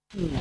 अहम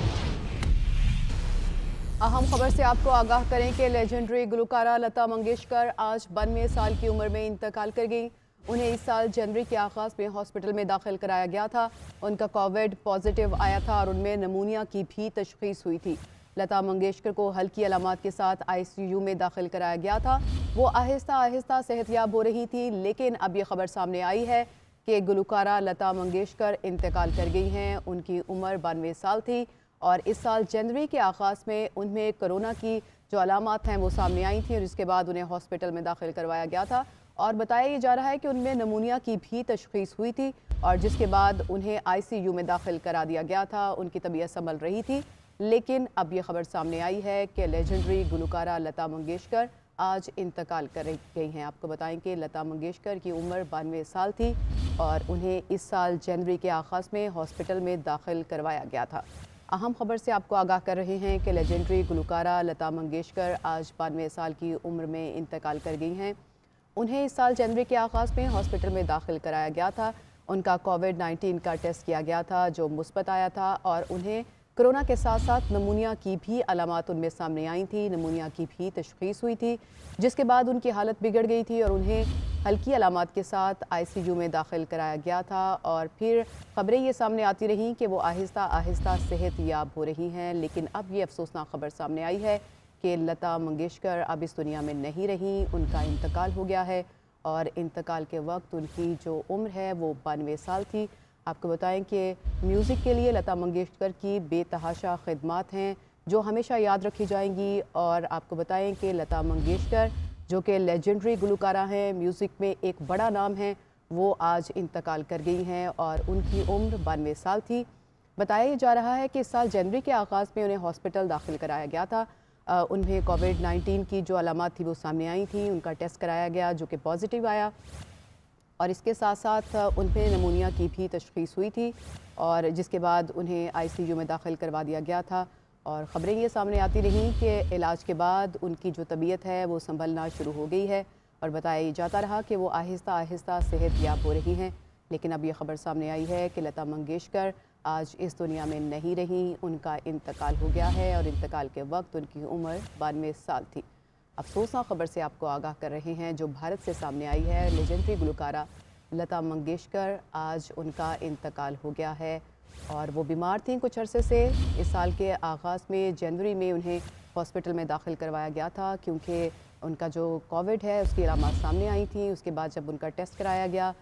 खबर से आपको आगाह करें कि लेजेंडरी गुलकारा लता मंगेशकर आज 92 साल की उम्र में इंतकाल कर गई। उन्हें इस साल जनवरी के आगाज में हॉस्पिटल में दाखिल कराया गया था। उनका कोविड पॉजिटिव आया था और उनमें नमूनिया की भी तशखीस हुई थी। लता मंगेशकर को हल्की अलामात के साथ आईसीयू में दाखिल कराया गया था। वो आहिस्ता आहिस्ता सेहतयाब हो रही थी, लेकिन अब ये खबर सामने आई है कि गुलकारा लता मंगेशकर इंतकाल कर गई हैं। उनकी उम्र 92 साल थी और इस साल जनवरी के आगाज़ में उनमें कोरोना की जो अलामात हैं वो सामने आई थी और इसके बाद उन्हें हॉस्पिटल में दाखिल करवाया गया था और बताया जा रहा है कि उनमें नमूनिया की भी तशखीस हुई थी और जिसके बाद उन्हें आईसीयू में दाखिल करा दिया गया था। उनकी तबीयत संभल रही थी, लेकिन अब ये खबर सामने आई है कि लेजेंडरी गुलकारा लता मंगेशकर आज इंतकाल कर गई हैं। आपको बताएं कि लता मंगेशकर की उम्र 92 साल थी और उन्हें इस साल जनवरी के आगाज़ में हॉस्पिटल में दाखिल करवाया गया था। अहम खबर से आपको आगाह कर रहे हैं कि लेजेंडरी गुलकारा लता मंगेशकर आज 92 साल की उम्र में इंतकाल कर गई हैं। उन्हें इस साल जनवरी के आगाज़ में हॉस्पिटल में दाखिल कराया गया था। उनका कोविड-19 का टेस्ट किया गया था जो मुस्बत आया था और उन्हें कोरोना के साथ साथ नमूनिया की भी अलामात उनमें सामने आई थी। नमूनिया की भी तशखीस हुई थी, जिसके बाद उनकी हालत बिगड़ गई थी और उन्हें हल्की अलामात के साथ आईसीयू में दाखिल कराया गया था और फिर ख़बरें ये सामने आती रहीं कि वो आहिस्ता आहिस्ता सेहतयाब हो रही हैं। लेकिन अब ये अफसोसनाक खबर सामने आई है कि लता मंगेशकर अब इस दुनिया में नहीं रहीं। उनका इंतकाल हो गया है और इंतकाल के वक्त उनकी जो उम्र है वो 92 साल थी। आपको बताएं कि म्यूज़िक के लिए लता मंगेशकर की बेतहाशा खिदमात हैं जो हमेशा याद रखी जाएंगी। और आपको बताएं कि लता मंगेशकर जो कि लेजेंडरी गुलकारा हैं, म्यूज़िक में एक बड़ा नाम है, वो आज इंतकाल कर गई हैं और उनकी उम्र 92 साल थी। बताया जा रहा है कि इस साल जनवरी के आगाज़ में उन्हें हॉस्पिटल दाखिल कराया गया था। उन्हें कोविड-19 की जो अलामात थी वो सामने आई थी। उनका टेस्ट कराया गया जो कि पॉजिटिव आया और इसके साथ साथ उनमें नमूनिया की भी तशखीस हुई थी और जिसके बाद उन्हें आईसीयू में दाखिल करवा दिया गया था। और ख़बरें ये सामने आती रहीं कि इलाज के बाद उनकी जो तबीयत है वो संभलना शुरू हो गई है और बताया जाता रहा कि वो आहिस्ता आहिस्ता सेहतयाब हो रही हैं। लेकिन अब ये खबर सामने आई है कि लता मंगेशकर आज इस दुनिया में नहीं रहीं। उनका इंतकाल हो गया है और इंतकाल के वक्त उनकी उम्र 92 साल थी। अफसोसनाक खबर से आपको आगाह कर रहे हैं जो भारत से सामने आई है। लेजेंडरी गुलकारा लता मंगेशकर आज उनका इंतकाल हो गया है और वो बीमार थीं कुछ अरसे से। इस साल के आगाज़ में जनवरी में उन्हें हॉस्पिटल में दाखिल करवाया गया था क्योंकि उनका जो कोविड है उसकी अलामत सामने आई थी। उसके बाद जब उनका टेस्ट कराया गया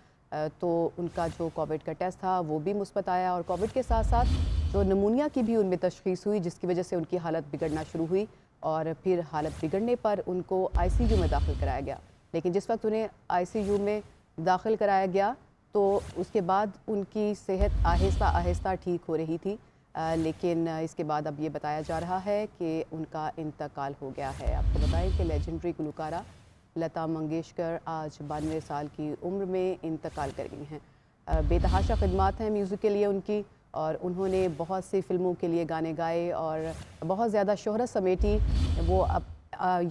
तो उनका जो कोविड का टेस्ट था वो भी मुस्बत आया और कोविड के साथ साथ जो नमूनिया की भी उनमें तशखीस हुई, जिसकी वजह से उनकी हालत बिगड़ना शुरू हुई और फिर हालत बिगड़ने पर उनको आईसीयू में दाखिल कराया गया। लेकिन जिस वक्त उन्हें आईसीयू में दाखिल कराया गया तो उसके बाद उनकी सेहत आहिस्ता आहिस्ता ठीक हो रही थी। लेकिन इसके बाद अब ये बताया जा रहा है कि उनका इंतकाल हो गया है। आपको बताएं कि लेजेंडरी गुलकारा लता मंगेशकर आज 92 साल की उम्र में इंतकाल कर गई हैं। बेतहाशा खिदमात हैं म्यूज़िक के लिए उनकी और उन्होंने बहुत सी फ़िल्मों के लिए गाने गाए और बहुत ज़्यादा शोहरत समेटी। वो अब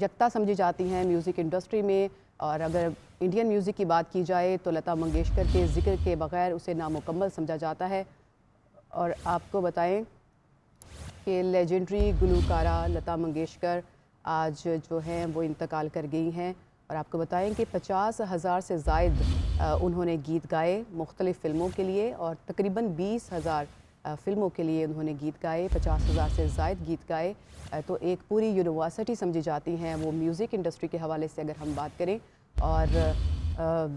यकता समझी जाती हैं म्यूज़िक इंडस्ट्री में। और अगर इंडियन म्यूज़िक की बात की जाए तो लता मंगेशकर के ज़िक्र के बगैर उसे नामुकम्मल समझा जाता है। और आपको बताएं कि लेजेंडरी गुलकारा लता मंगेशकर आज जो हैं वो इंतकाल कर गई हैं। और आपको बताएं कि 50,000 से ज़ायद उन्होंने गीत गाए मुख्तलिफ़ फ़िल्मों के लिए और तकरीबन 20,000 फ़िल्मों के लिए उन्होंने गीत गाए। 50,000 से ज़ायद गीत गाए तो एक पूरी यूनिवर्सिटी समझी जाती हैं वो म्यूज़िक इंडस्ट्री के हवाले से अगर हम बात करें। और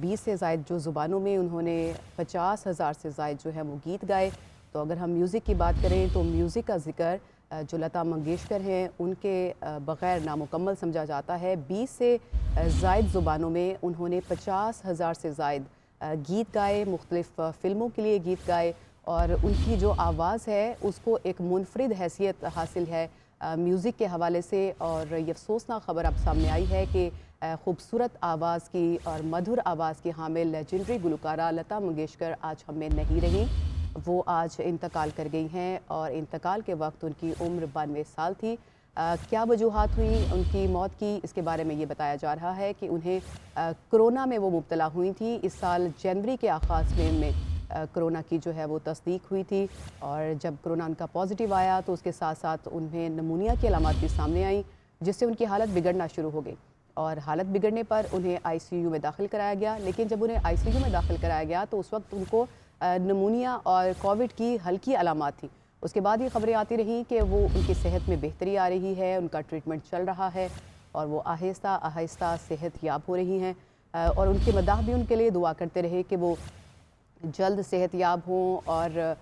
20 से ज़ायद जो ज़ुबानों में उन्होंने 50,000 से ज़ायद जो है वो गीत गाए। तो अगर हम म्यूज़िक की बात करें तो म्यूज़िक का ज़िक्र जो लता मंगेशकर हैं उनके बग़ैर नामुकम्मल समझा जाता है। 20 से ज़ायद ज़ुबानों में उन्होंने 50,000 से ज़ायद गीत गाए, मुख्तलिफ़ फ़िल्मों के लिए गीत गाए और उनकी जो आवाज़ है उसको एक मुनफरिद हैसियत हासिल है म्यूज़िक के हवाले से। और ये अफसोसनाक ख़बर अब सामने आई है कि खूबसूरत आवाज़ की और मधुर आवाज़ की हामिल लेजेंडरी गुलकारा लता मंगेशकर आज हमें नहीं रहीं। वो आज इंतकाल कर गई हैं और इंतकाल के वक्त उनकी उम्र 92 साल थी। क्या वजूहात हुई उनकी मौत की, इसके बारे में ये बताया जा रहा है कि उन्हें कोरोना में वो मुब्तला हुई थी। इस साल जनवरी के आगाज़ में उनमें कोरोना की जो है वो तस्दीक हुई थी और जब कोरोना उनका पॉजिटिव आया तो उसके साथ साथ उन्हें निमोनिया की अलामत भी सामने आई, जिससे उनकी हालत बिगड़ना शुरू हो गई और हालत बिगड़ने पर उन्हें आईसीयू में दाखिल कराया गया। लेकिन जब उन्हें आईसीयू में दाखिल कराया गया तो उस वक्त उनको निमोनिया और कोविड की हल्की अलामत थी। उसके बाद ये खबरें आती रहीं कि वो उनकी सेहत में बेहतरी आ रही है, उनका ट्रीटमेंट चल रहा है और वो आहिस्ता आहिस्ता सेहत याब हो रही हैं और उनके मदाह भी उनके लिए दुआ करते रहे कि वो जल्द सेहत याब हों और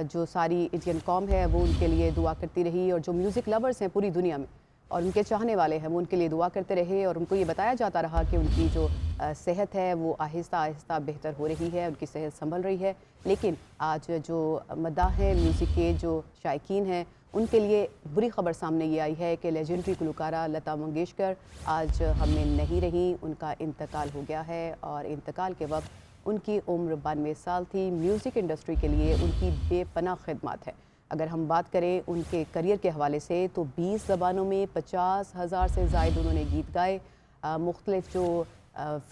जो सारी इंडियन कौम है वो उनके लिए दुआ करती रही और जो म्यूज़िक लवर्स हैं पूरी दुनिया में और उनके चाहने वाले हैं वो उनके लिए दुआ करते रहे और उनको ये बताया जाता रहा कि उनकी जो सेहत है वो आहिस्ता आहिस्ता बेहतर हो रही है, उनकी सेहत संभल रही है। लेकिन आज जो मदाह हैं म्यूज़िक के जो शायकीन हैं उनके लिए बुरी खबर सामने ये आई है कि लेजेंडरी गुलकारा लता मंगेशकर आज हमें नहीं रहीं, उनका इंतकाल हो गया है और इंतकाल के वक्त उनकी उम्र 92 साल थी। म्यूज़िक इंडस्ट्री के लिए उनकी बेपनाह खिदमत है। अगर हम बात करें उनके करियर के हवाले से तो 20 ज़बानों में 50,000 से ज़ायद उन्होंने गीत गाए, मुख्तलिफ़ जो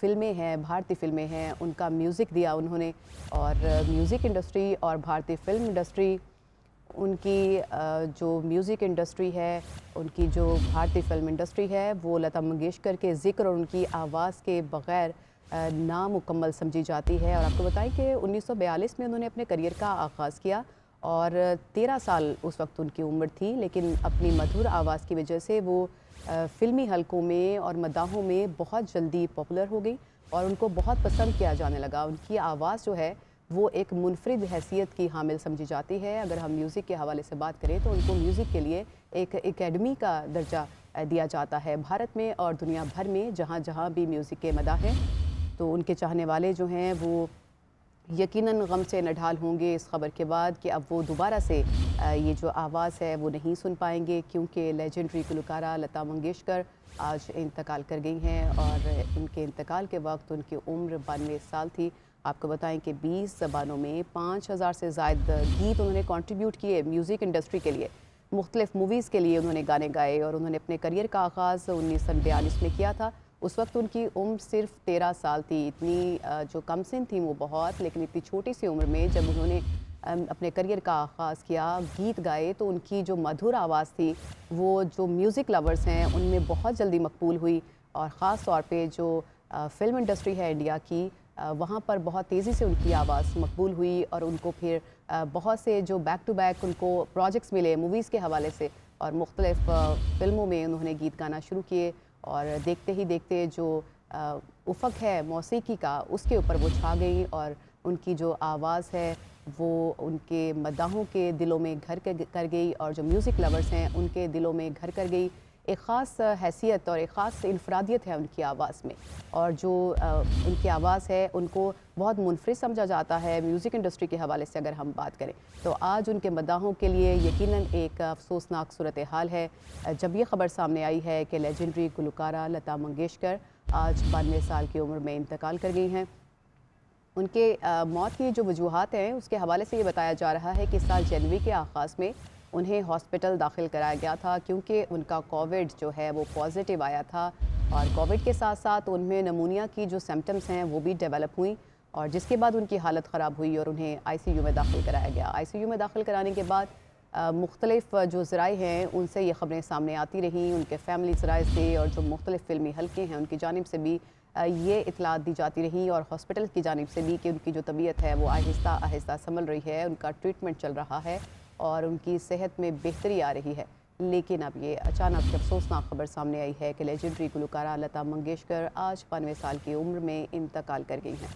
फ़िल्में हैं, भारतीय फ़िल्में हैं, उनका म्यूज़िक दिया उन्होंने और म्यूज़िक इंडस्ट्री और भारतीय फ़िल्म इंडस्ट्री उनकी जो म्यूज़िक इंडस्ट्री है, उनकी जो भारतीय फ़िल्म इंडस्ट्री है वो लता मंगेशकर के ज़िक्र और उनकी आवाज़ के बग़ैर नामुकम्मल समझी जाती है। और आपको बताएं कि 1942 में उन्होंने अपने करियर का आगाज़ किया और 13 साल उस वक्त उनकी उम्र थी, लेकिन अपनी मधुर आवाज़ की वजह से वो फ़िल्मी हलकों में और मदाहों में बहुत जल्दी पॉपुलर हो गई और उनको बहुत पसंद किया जाने लगा। उनकी आवाज़ जो है वो एक मुनफरिद हैसियत की हामिल समझी जाती है। अगर हम म्यूज़िक के हवाले से बात करें तो उनको म्यूज़िक के लिए एक एकेडमी का दर्जा दिया जाता है भारत में और दुनिया भर में, जहाँ जहाँ भी म्यूज़िक के मदाह हैं। तो उनके चाहने वाले जो हैं वो यकीनन गम से नढाल होंगे इस खबर के बाद कि अब वो दोबारा से ये जो आवाज़ है वो नहीं सुन पाएंगे, क्योंकि लेजेंडरी गुलकारा लता मंगेशकर आज इंतकाल कर गई हैं और उनके इंतकाल के वक्त उनकी उम्र 92 साल थी। आपको बताएं कि 20 ज़बानों में 5,000 से ज़ायद गीत उन्होंने कंट्रीब्यूट किए म्यूज़िक इंडस्ट्री के लिए, मुख्तलिफ़ मूवीज़ के लिए उन्होंने गाने गाए और उन्होंने अपने करियर का आगाज़ 1942 में किया था। उस वक्त उनकी उम्र सिर्फ 13 साल थी। इतनी जो कम सिन थी वो बहुत, लेकिन इतनी छोटी सी उम्र में जब उन्होंने अपने करियर का आगाज़ किया, गीत गाए, तो उनकी जो मधुर आवाज़ थी वो जो म्यूज़िक लवर्स हैं उनमें बहुत जल्दी मकबूल हुई और ख़ास तौर पे जो फ़िल्म इंडस्ट्री है इंडिया की, वहाँ पर बहुत तेज़ी से उनकी आवाज़ मकबूल हुई और उनको फिर बहुत से जो बैक टू बैक उनको प्रोजेक्ट्स मिले मूवीज़ के हवाले से और मुख्तलिफ़ फ़िल्मों में उन्होंने गीत गाना शुरू किए और देखते ही देखते जो उफ़क़ है मौसीकी का उसके ऊपर वो छा गई और उनकी जो आवाज़ है वो उनके मदाहों के दिलों में घर कर गई और जो म्यूज़िक लवर्स हैं उनके दिलों में घर कर गई। एक ख़ास हैसियत और एक ख़ास इनफरादियत है उनकी आवाज़ में और जो उनकी आवाज़ है उनको बहुत मुनफरिद समझा जाता है म्यूज़िक इंडस्ट्री के हवाले से। अगर हम बात करें तो आज उनके मदाहों के लिए यकीनन एक अफसोसनाक सूरत हाल है जब ये ख़बर सामने आई है कि लेजेंडरी गुलकारा लता मंगेशकर आज 92 साल की उम्र में इंतकाल कर गई हैं। उनके मौत की जो वजूहात हैं उसके हवाले से ये बताया जा रहा है कि इस साल जनवरी के आगाज़ में उन्हें हॉस्पिटल दाखिल कराया गया था, क्योंकि उनका कोविड जो है वो पॉजिटिव आया था और कोविड के साथ साथ उनमें नमूनिया की जो सिम्टम्स हैं वो भी डेवलप हुई और जिसके बाद उनकी हालत ख़राब हुई और उन्हें आईसीयू में दाखिल कराया गया। आईसीयू में दाखिल कराने के बाद मुख्तलिफ़ जो ज़राए हैं उनसे ये ख़बरें सामने आती रहीं, उनके फैमिली ज़राए से और जो मुख्तलिफ़ फ़िल्मी हल्के हैं उनकी जानिब से भी ये इतलात दी जाती रहीं और हॉस्पिटल की जानिब से भी कि उनकी जो तबीयत है वो आहिस्ता आहिस्ता संभल रही है, उनका ट्रीटमेंट चल रहा है और उनकी सेहत में बेहतरी आ रही है। लेकिन अब ये अचानक अफसोसनाक खबर सामने आई है कि लेजेंडरी गुलकारा लता मंगेशकर आज 92 साल की उम्र में इंतकाल कर गई हैं।